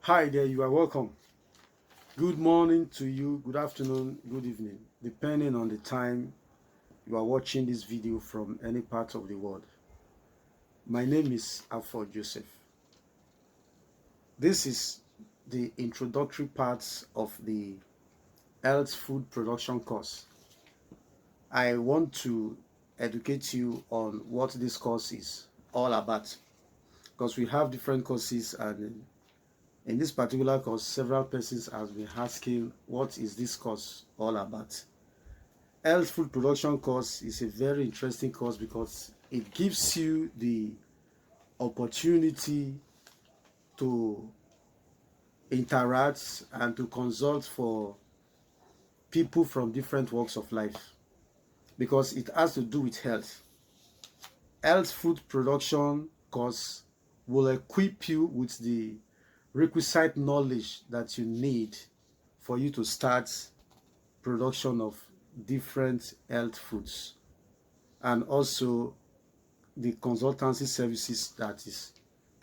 Hi there, you are welcome. Good morning to you, good afternoon, good evening, depending on the time you are watching this video from any part of the world. My name is Afo Joseph. This is the introductory parts of the health food production course. I want to educate you on what this course is all about because we have different courses, and in this particular course, several persons have been asking, what is this course all about? Health food production course is a very interesting course because it gives you the opportunity to interact and to consult for people from different walks of life because it has to do with health. Health food production course will equip you with the requisite knowledge that you need for you to start production of different health foods, and also the consultancy services that is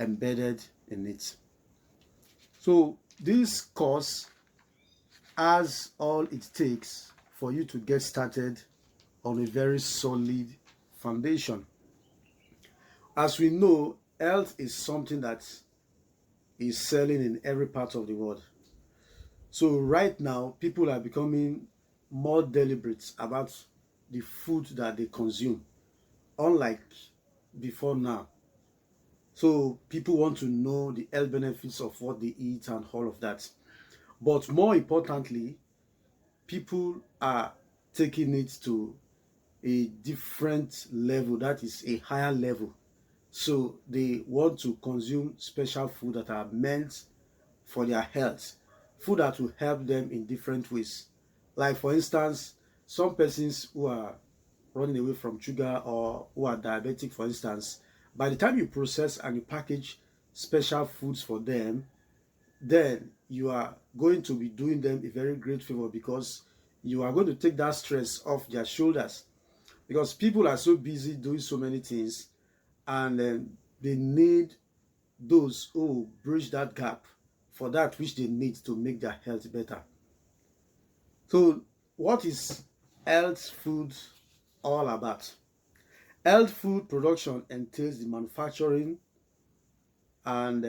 embedded in it. So this course has all it takes for you to get started on a very solid foundation. As we know, health is something that is selling in every part of the world. So right now, people are becoming more deliberate about the food that they consume, unlike before now. So people want to know the health benefits of what they eat and all of that. But more importantly, people are taking it to a different level, that is a higher level. So they want to consume special food that are meant for their health, food that will help them in different ways. Like for instance, some persons who are running away from sugar or who are diabetic, for instance, by the time you process and you package special foods for them, then you are going to be doing them a very great favor because you are going to take that stress off their shoulders, because people are so busy doing so many things, and they need those who bridge that gap for that which they need to make their health better. So what is health food all about? Health food production entails the manufacturing and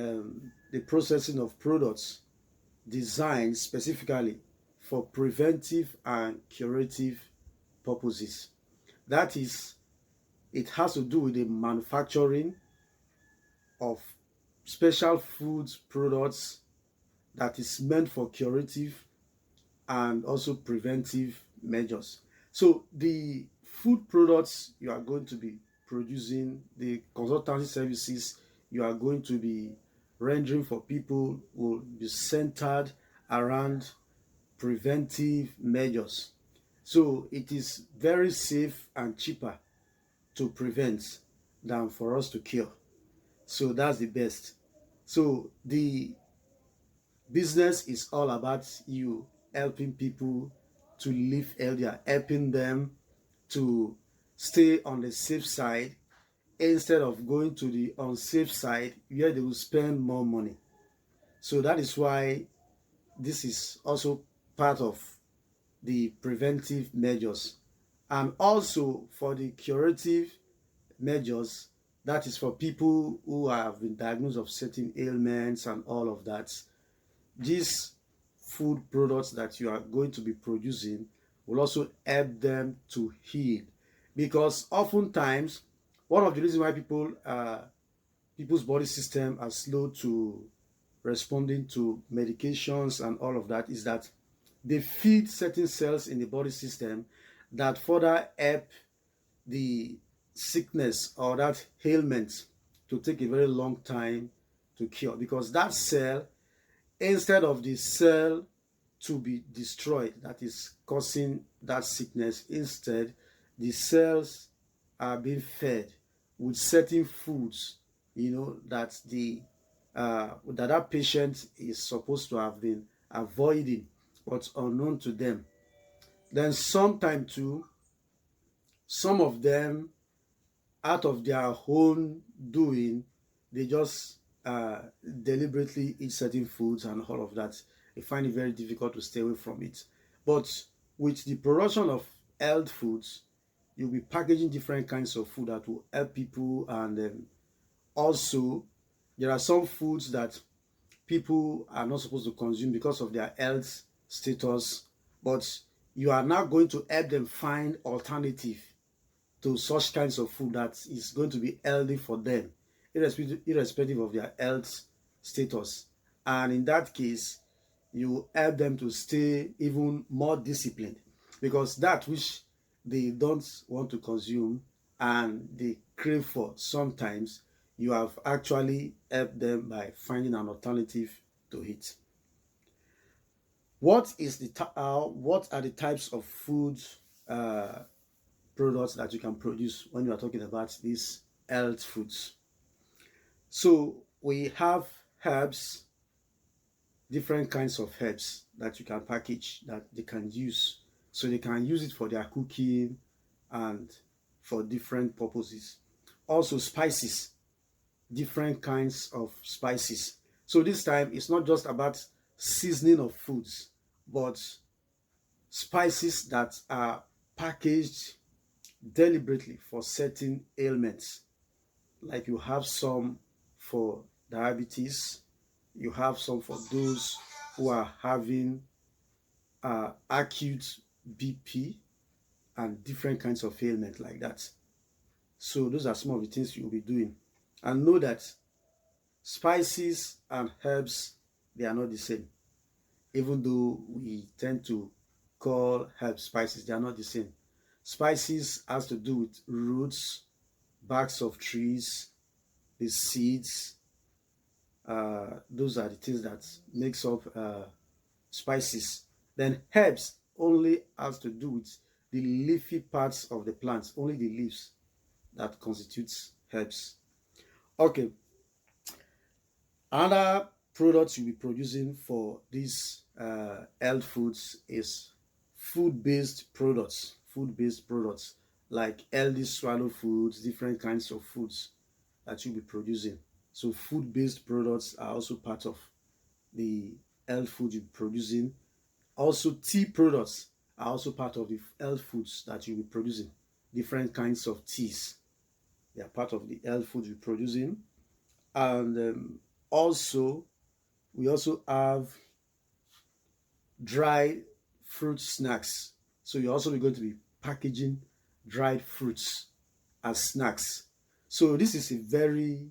the processing of products designed specifically for preventive and curative purposes. That is, it has to do with the manufacturing of special foods products that is meant for curative and also preventive measures. So the food products you are going to be producing, the consultancy services you are going to be rendering for people will be centered around preventive measures. So it is very safe and cheaper to prevent than for us to cure. So that's the best. So the business is all about you helping people to live healthier, helping them to stay on the safe side instead of going to the unsafe side where they will spend more money. So that is why this is also part of the preventive measures. And also for the curative measures, that is for people who have been diagnosed of certain ailments and all of that. These food products that you are going to be producing will also help them to heal, because oftentimes one of the reasons why people's body system are slow to responding to medications and all of that is that they feed certain cells in the body system that further help the sickness or that ailment to take a very long time to cure, because that cell, instead of the cell to be destroyed that is causing that sickness, instead the cells are being fed with certain foods, that that patient is supposed to have been avoiding, but unknown to them. Then sometime too, some of them, out of their own doing, they just deliberately eat certain foods and all of that, they find it very difficult to stay away from it. But with the production of health foods, you'll be packaging different kinds of food that will help people. And also, there are some foods that people are not supposed to consume because of their health status, but you are now going to help them find alternative to such kinds of food that is going to be healthy for them, irrespective of their health status. And in that case, you help them to stay even more disciplined, because that which they don't want to consume and they crave for sometimes, you have actually helped them by finding an alternative to it. What are the types of food products that you can produce when you are talking about these health foods? So we have herbs, different kinds of herbs that you can package that they can use. So they can use it for their cooking and for different purposes. Also spices, different kinds of spices. So this time it's not just about seasoning of foods, but spices that are packaged deliberately for certain ailments. Like you have some for diabetes, you have some for those who are having acute BP and different kinds of ailment like that. So those are some of the things you'll be doing. And know that spices and herbs, they are not the same. Even though we tend to call herbs spices, they are not the same. Spices has to do with roots, barks of trees, the seeds. Those are the things that makes up spices. Then herbs only has to do with the leafy parts of the plants, only the leaves that constitutes herbs. Okay. Another products you'll be producing for these health foods is food-based products. Food-based products like healthy swallow foods, different kinds of foods that you'll be producing. So food-based products are also part of the health food you'll be producing. Also, tea products are also part of the health foods that you'll be producing. Different kinds of teas, they are part of the health food you're producing. And also, we also have dried fruit snacks. So you're also going to be packaging dried fruits as snacks. So this is a very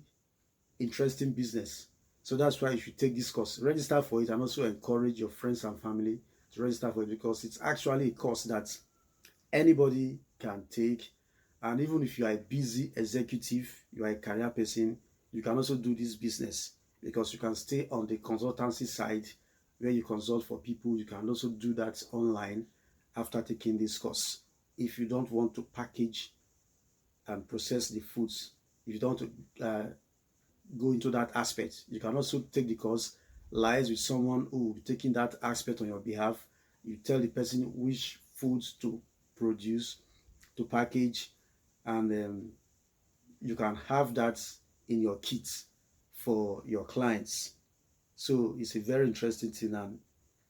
interesting business. So that's why you should take this course, register for it, and also encourage your friends and family to register for it, because it's actually a course that anybody can take. And even if you are a busy executive, you are a career person, you can also do this business, because you can stay on the consultancy side where you consult for people. You can also do that online after taking this course. If you don't want to package and process the foods, if you don't want to go into that aspect, you can also take the course, liaise with someone who will be taking that aspect on your behalf. You tell the person which foods to produce, to package, and you can have that in your kit for your clients. So it's a very interesting thing, and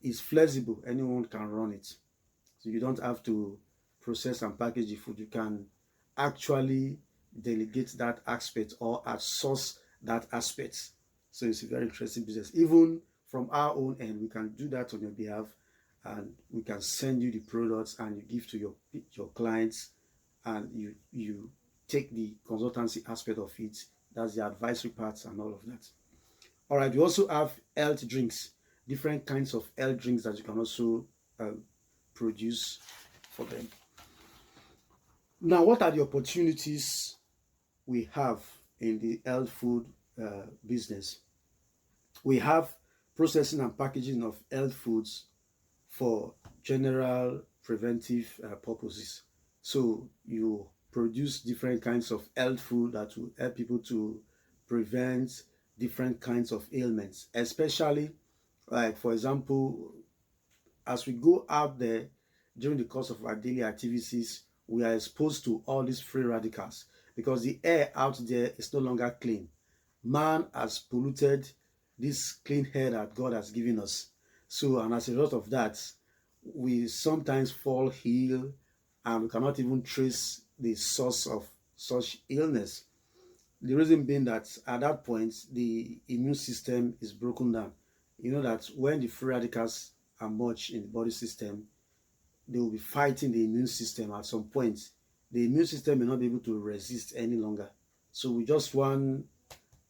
it's flexible. Anyone can run it. So you don't have to process and package the food. You can actually delegate that aspect or outsource that aspect. So it's a very interesting business. Even from our own end, we can do that on your behalf, and we can send you the products and you give to your clients, and you take the consultancy aspect of it. That's the advisory parts and all of that. All right, we also have health drinks, different kinds of health drinks that you can also produce for them. Now, what are the opportunities we have in the health food business? We have processing and packaging of health foods for general preventive purposes. So you produce different kinds of health food that will help people to prevent different kinds of ailments, especially, like, for example, as we go out there during the course of our daily activities, we are exposed to all these free radicals, because the air out there is no longer clean. Man has polluted this clean air that God has given us. So, and as a result of that, we sometimes fall ill and we cannot even trace the source of such illness. The reason being that at that point, the immune system is broken down. You know that when the free radicals are much in the body system, they will be fighting the immune system at some point. The immune system may not be able to resist any longer. So with just one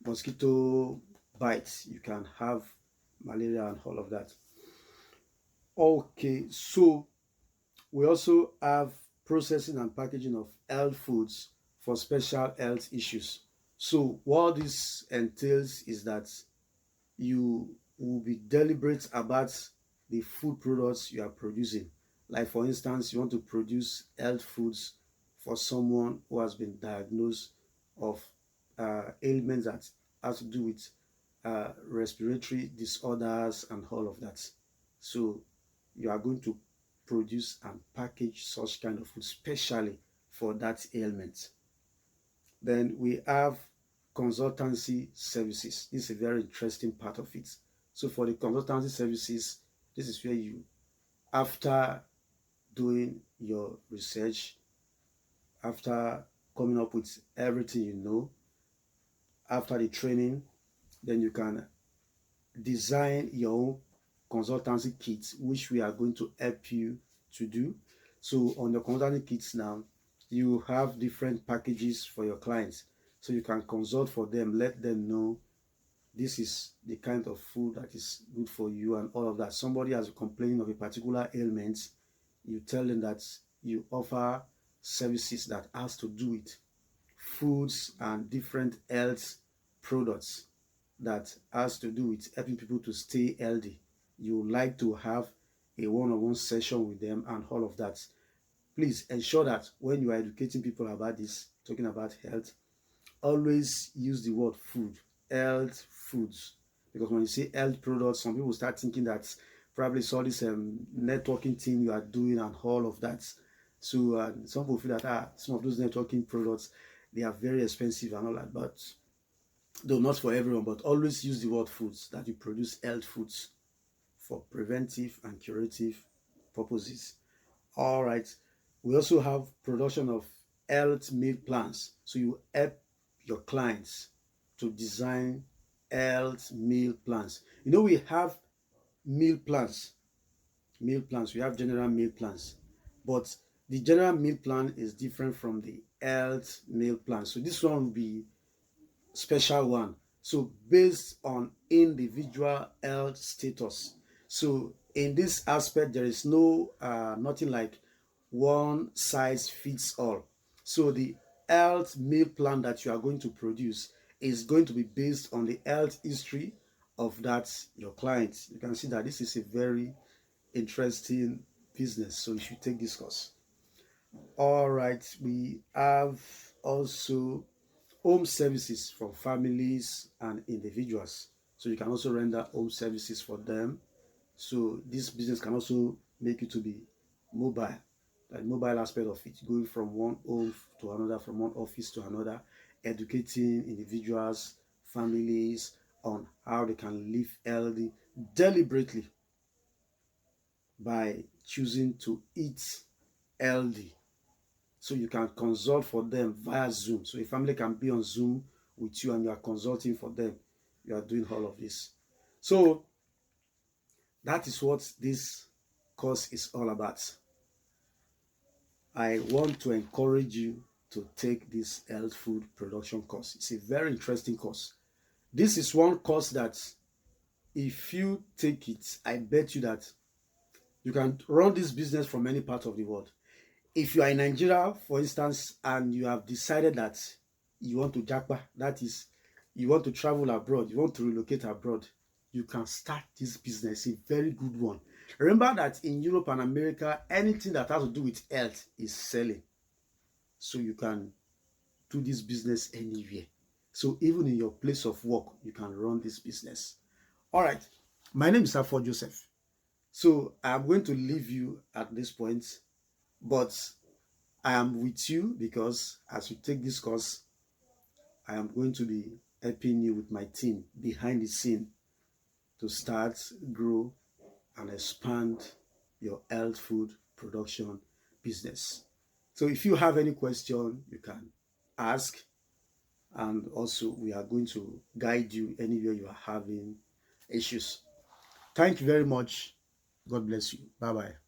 mosquito bite, you can have malaria and all of that. Okay, so we also have processing and packaging of health foods for special health issues. So what this entails is that you will be deliberate about the food products you are producing. Like for instance, you want to produce health foods for someone who has been diagnosed of ailments that has to do with respiratory disorders and all of that. So you are going to produce and package such kind of food specially for that ailment. Then we have consultancy services. This is a very interesting part of it. So for the consultancy services, this is where you, after doing your research, after coming up with everything you know, after the training, then you can design your own consultancy kits, which we are going to help you to do. So on the consultancy kits now, you have different packages for your clients. So you can consult for them, let them know this is the kind of food that is good for you and all of that. Somebody has complaining of a particular ailment, you tell them that you offer services that has to do with foods and different health products that has to do with helping people to stay healthy. You like to have a one-on-one session with them and all of that. Please ensure that when you are educating people about this, talking about health, always use the word food, health foods. Because when you say health products, some people start thinking that probably it's all this networking thing you are doing and all of that. So some people feel that some of those networking products, they are very expensive and all that. But though not for everyone, but always use the word foods, that you produce health foods for preventive and curative purposes. All right. We also have production of health meal plans. So you help your clients to design health meal plans. You know, we have meal plans. Meal plans. We have general meal plans. But the general meal plan is different from the health meal plan. So this one will be special one. So based on individual health status. So in this aspect, there is no nothing like one size fits all. So the health meal plan that you are going to produce is going to be based on the health history of that your client. You can see that this is a very interesting business, so you should take this course. All right, we have also home services for families and individuals. So you can also render home services for them. So this business can also make you to be mobile, like mobile aspect of it, going from one home to another, from one office to another, educating individuals, families on how they can live healthy deliberately by choosing to eat healthy. So you can consult for them via Zoom. So a family can be on Zoom with you and you are consulting for them. You are doing all of this. So that is what this course is all about. I want to encourage you to take this health food production course. It's a very interesting course. This is one course that if you take it, I bet you that you can run this business from any part of the world. If you are in Nigeria, for instance, and you have decided that you want to japa, that is, you want to travel abroad, you want to relocate abroad, you can start this business, a very good one. Remember that in Europe and America, anything that has to do with health is selling. So you can do this business anywhere. So even in your place of work, you can run this business. All right. My name is Afo Joseph. So I'm going to leave you at this point, but I am with you because as you take this course, I am going to be helping you with my team behind the scene to start, grow, and expand your health food production business. So if you have any question, you can ask, and also we are going to guide you anywhere you are having issues. Thank you very much. God bless you. Bye bye.